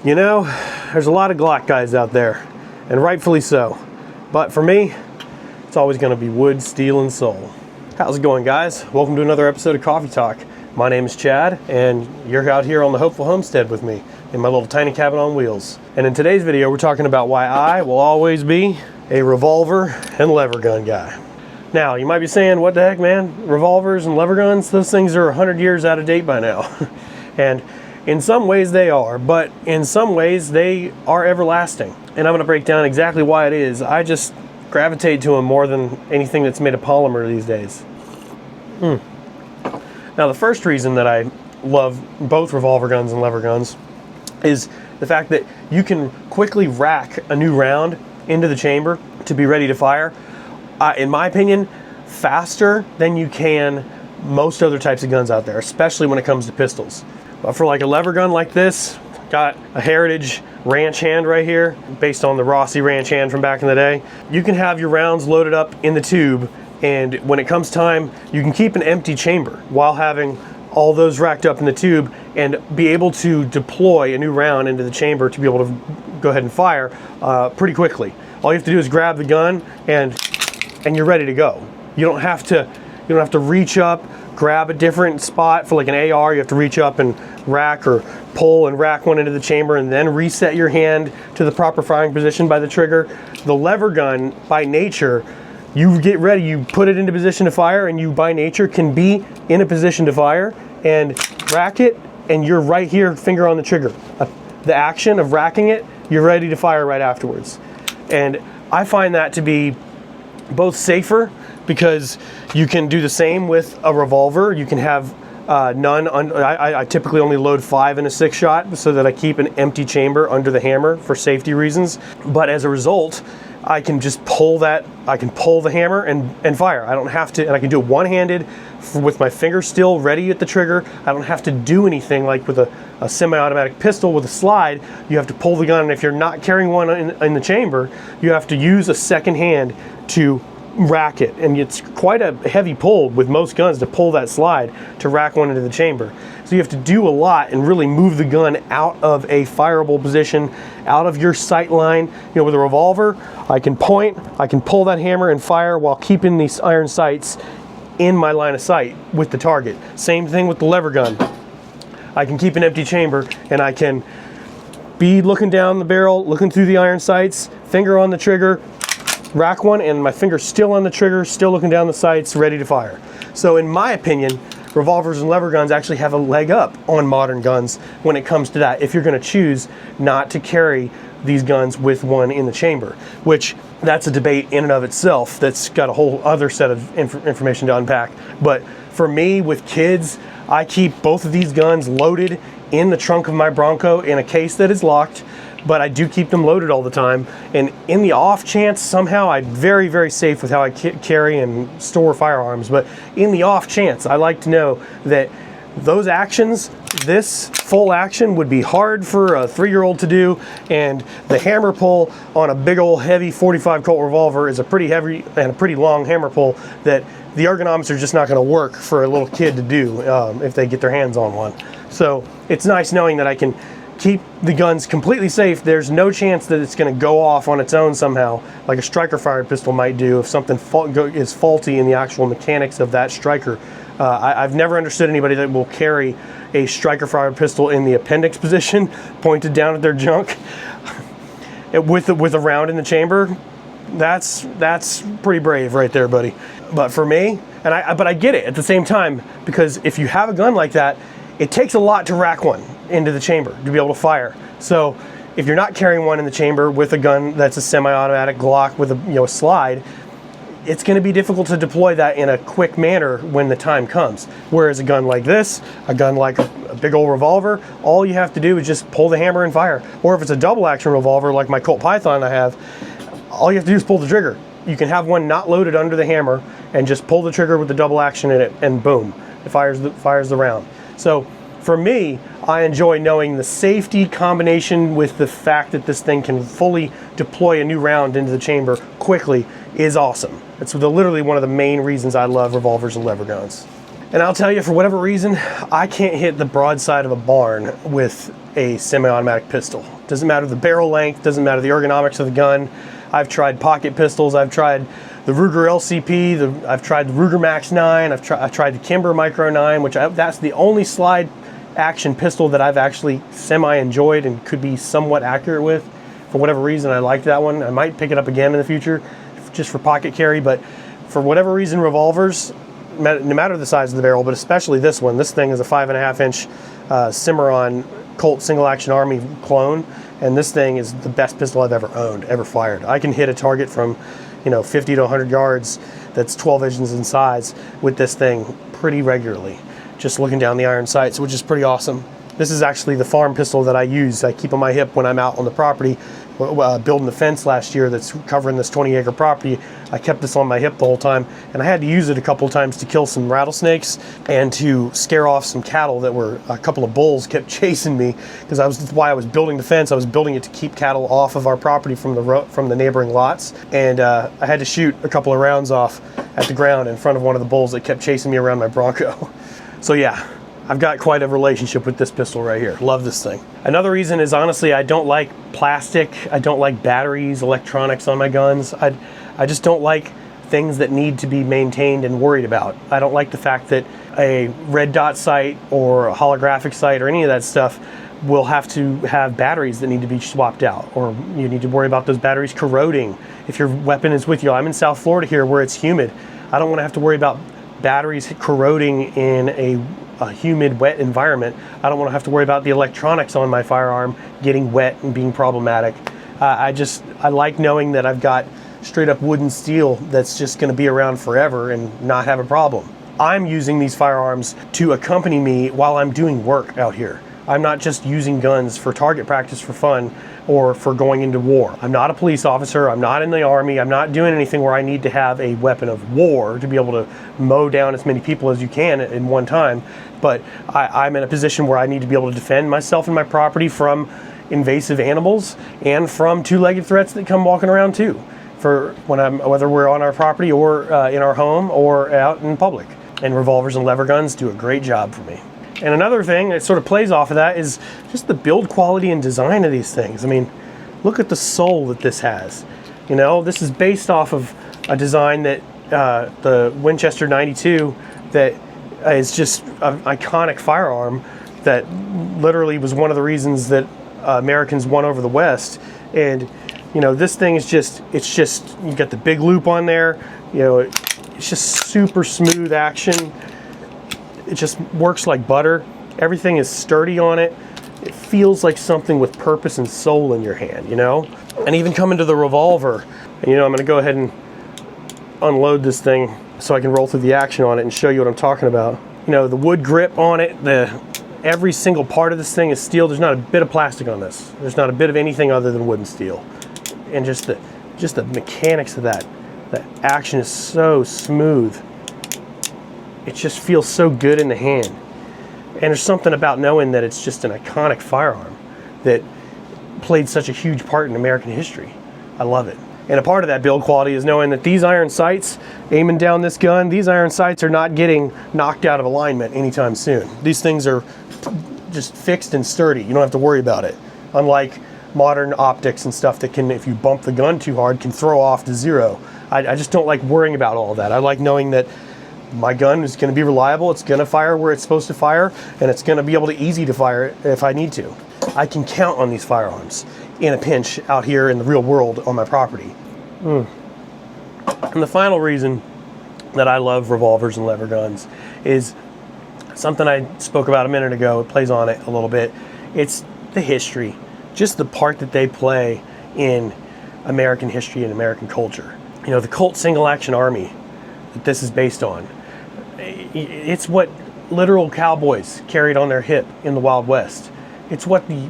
You know, there's a lot of Glock guys out there, and rightfully so. But for me, it's always going to be wood, steel, and soul. How's it going, guys? Welcome to another episode of Coffee Talk. My name is Chad, and you're out here on the hopeful homestead with me in my little tiny cabin on wheels. And in today's video, we're talking about why I will always be a revolver and lever gun guy. Now, you might be saying, what the heck, man? Revolvers and lever guns? Those things are 100 years out of date by now. And in some ways they are, but in some ways they are everlasting. And I'm going to break down exactly why it is. I just gravitate to them more than anything that's made of polymer these days. Now, the first reason that I love both revolver guns and lever guns is the fact that you can quickly rack a new round into the chamber to be ready to fire. In my opinion, faster than you can most other types of guns out there, especially when it comes to pistols. But for like a lever gun like this, got a Heritage ranch hand right here, based on the Rossi ranch hand from back in the day. You can have your rounds loaded up in the tube, and when it comes time, you can keep an empty chamber while having all those racked up in the tube and be able to deploy a new round into the chamber to be able to go ahead and fire pretty quickly. All you have to do is grab the gun and you're ready to go. You don't have to reach up, grab a different spot for like an AR. You have to reach up and rack or pull and rack one into the chamber and then reset your hand to the proper firing position by the trigger. The lever gun, by nature, you get ready, you put it into position to fire, and you by nature can be in a position to fire and rack it, and you're right here, finger on the trigger. The action of racking it, you're ready to fire right afterwards. And I find that to be both safer, because you can do the same with a revolver. You can have I typically only load 5 in a 6-shot so that I keep an empty chamber under the hammer for safety reasons. But as a result, I can just pull the hammer and fire. I don't have to, and I can do it one-handed with my finger still ready at the trigger. I don't have to do anything like with a semi-automatic pistol with a slide. You have to pull the gun, and if you're not carrying one in the chamber, you have to use a second hand to rack it, and it's quite a heavy pull with most guns to pull that slide to rack one into the chamber. So you have to do a lot and really move the gun out of a fireable position, out of your sight line. You know, with a revolver, I can point, I can pull that hammer and fire while keeping these iron sights in my line of sight with the target. Same thing with the lever gun. I can keep an empty chamber and I can be looking down the barrel, looking through the iron sights, finger on the trigger, rack one, and my finger's still on the trigger, still looking down the sights, ready to fire. So in my opinion, revolvers and lever guns actually have a leg up on modern guns when it comes to that, if you're going to choose not to carry these guns with one in the chamber, which that's a debate in and of itself that's got a whole other set of information to unpack. But for me, with kids, I keep both of these guns loaded in the trunk of my Bronco in a case that is locked, but I do keep them loaded all the time. And in the off chance, somehow I'm very, very safe with how I carry and store firearms, but in the off chance, I like to know that those actions, this full action would be hard for a 3-year-old to do, and the hammer pull on a big old heavy 45 Colt revolver is a pretty heavy and a pretty long hammer pull that the ergonomics are just not going to work for a little kid to do if they get their hands on one. So it's nice knowing that I can keep the guns completely safe. There's no chance that it's going to go off on its own somehow, like a striker fired pistol might do if something is faulty in the actual mechanics of that striker. I've never understood anybody that will carry a striker fired pistol in the appendix position, pointed down at their junk, with a round in the chamber. That's pretty brave right there, buddy. But for me, but I get it at the same time, because if you have a gun like that, it takes a lot to rack one into the chamber to be able to fire. So if you're not carrying one in the chamber with a gun that's a semi-automatic Glock with a slide, it's going to be difficult to deploy that in a quick manner when the time comes. Whereas a gun like this, a gun like a big old revolver, all you have to do is just pull the hammer and fire. Or if it's a double action revolver like my Colt Python I have, all you have to do is pull the trigger. You can have one not loaded under the hammer and just pull the trigger with the double action in it, and boom, it fires the round. So for me, I enjoy knowing the safety combination with the fact that this thing can fully deploy a new round into the chamber quickly is awesome. It's literally one of the main reasons I love revolvers and lever guns. And I'll tell you, for whatever reason, I can't hit the broadside of a barn with a semi-automatic pistol. Doesn't matter the barrel length, doesn't matter the ergonomics of the gun. I've tried pocket pistols, I've tried the Ruger LCP, I've tried the Ruger Max 9, I've tried the Kimber Micro 9, which that's the only slide action pistol that I've actually semi-enjoyed and could be somewhat accurate with. For whatever reason, I liked that one. I might pick it up again in the future, just for pocket carry, but for whatever reason, revolvers, no matter the size of the barrel, but especially this one, this thing is a 5.5-inch Cimarron Colt Single Action Army clone, and this thing is the best pistol I've ever owned, ever fired. I can hit a target from 50 to 100 yards that's 12 inches in size with this thing pretty regularly, just looking down the iron sights, which is pretty awesome. This is actually the farm pistol that I use. I keep on my hip when I'm out on the property, building the fence last year that's covering this 20-acre property. I kept this on my hip the whole time, and I had to use it a couple of times to kill some rattlesnakes and to scare off some cattle that were, a couple of bulls kept chasing me, because that's why I was building the fence. I was building it to keep cattle off of our property from the neighboring lots, and I had to shoot a couple of rounds off at the ground in front of one of the bulls that kept chasing me around my Bronco. So yeah, I've got quite a relationship with this pistol right here. Love this thing. Another reason is, honestly, I don't like plastic. I don't like batteries, electronics on my guns. I just don't like things that need to be maintained and worried about. I don't like the fact that a red dot sight or a holographic sight or any of that stuff will have to have batteries that need to be swapped out, or you need to worry about those batteries corroding if your weapon is with you. I'm in South Florida here where it's humid. I don't want to have to worry about batteries corroding in a humid, wet environment. I don't want to have to worry about the electronics on my firearm getting wet and being problematic. I like knowing that I've got straight up wood and steel that's just going to be around forever and not have a problem. I'm using these firearms to accompany me while I'm doing work out here. I'm not just using guns for target practice for fun or for going into war. I'm not a police officer, I'm not in the army, I'm not doing anything where I need to have a weapon of war to be able to mow down as many people as you can in one time, but I'm in a position where I need to be able to defend myself and my property from invasive animals and from two-legged threats that come walking around too, for whether we're on our property or in our home or out in public. And revolvers and lever guns do a great job for me. And another thing that sort of plays off of that is just the build quality and design of these things. I mean, look at the soul that this has. This is based off of a design that the Winchester 92 that is just an iconic firearm that literally was one of the reasons that Americans won over the West. And this thing is it's just you got the big loop on there. It's just super smooth action. It just works like butter. Everything is sturdy on it. It feels like something with purpose and soul in your hand, And even coming to the revolver, and I'm gonna go ahead and unload this thing so I can roll through the action on it and show you what I'm talking about. The wood grip on it, every single part of this thing is steel. There's not a bit of plastic on this. There's not a bit of anything other than wood and steel. And just the mechanics of that action is so smooth. It just feels so good in the hand. And there's something about knowing that it's just an iconic firearm that played such a huge part in American history. I love it. And a part of that build quality is knowing that these iron sights, aiming down this gun, these iron sights are not getting knocked out of alignment anytime soon. These things are just fixed and sturdy. You don't have to worry about it. Unlike modern optics and stuff that can, if you bump the gun too hard, can throw off to zero. I just don't like worrying about all of that. I like knowing that my gun is going to be reliable, it's going to fire where it's supposed to fire, and it's going to be able to easy to fire if I need to. I can count on these firearms in a pinch out here in the real world on my property. And the final reason that I love revolvers and lever guns is something I spoke about a minute ago. It plays on it a little bit. It's the history, just the part that they play in American history and American culture. The Colt Single Action Army that this is based on, it's what literal cowboys carried on their hip in the Wild West. It's what the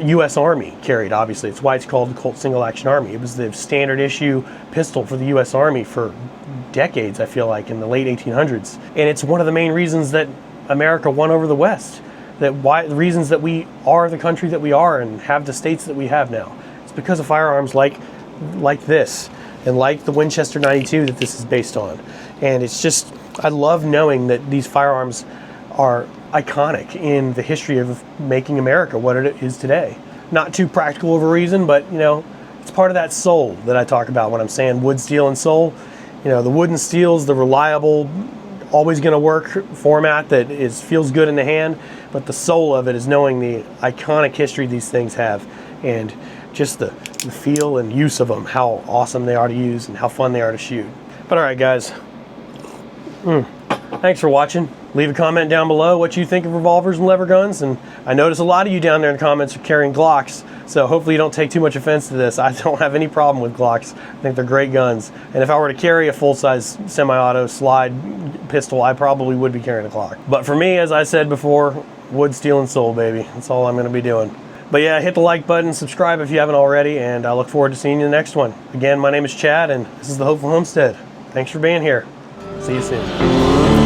U.S. Army carried, obviously. It's why it's called the Colt Single Action Army. It was the standard issue pistol for the U.S. Army for decades, I feel like, in the late 1800s. And it's one of the main reasons that America won over the West. The reasons that we are the country that we are and have the states that we have now. It's because of firearms like this and like the Winchester 92 that this is based on. And it's just, I love knowing that these firearms are iconic in the history of making America what it is today. Not too practical of a reason, but you know, it's part of that soul that I talk about when I'm saying wood, steel, and soul. You know, the wood and steel's the reliable, always going to work format that feels good in the hand, but the soul of it is knowing the iconic history these things have, and just the feel and use of them, how awesome they are to use and how fun they are to shoot. But all right, guys, thanks for watching. Leave a comment down below what you think of revolvers and lever guns, and I notice a lot of you down there in the comments are carrying Glocks, so hopefully you don't take too much offense to this. I don't have any problem with Glocks. I think they're great guns, and if I were to carry a full-size semi-auto slide pistol, I probably would be carrying a Glock. But for me, as I said before, wood, steel, and soul, baby. That's all I'm going to be doing. But yeah, hit the like button, subscribe if you haven't already, and I look forward to seeing you in the next one. Again, my name is Chad, and this is the Hopeful Homestead. Thanks for being here. See you soon.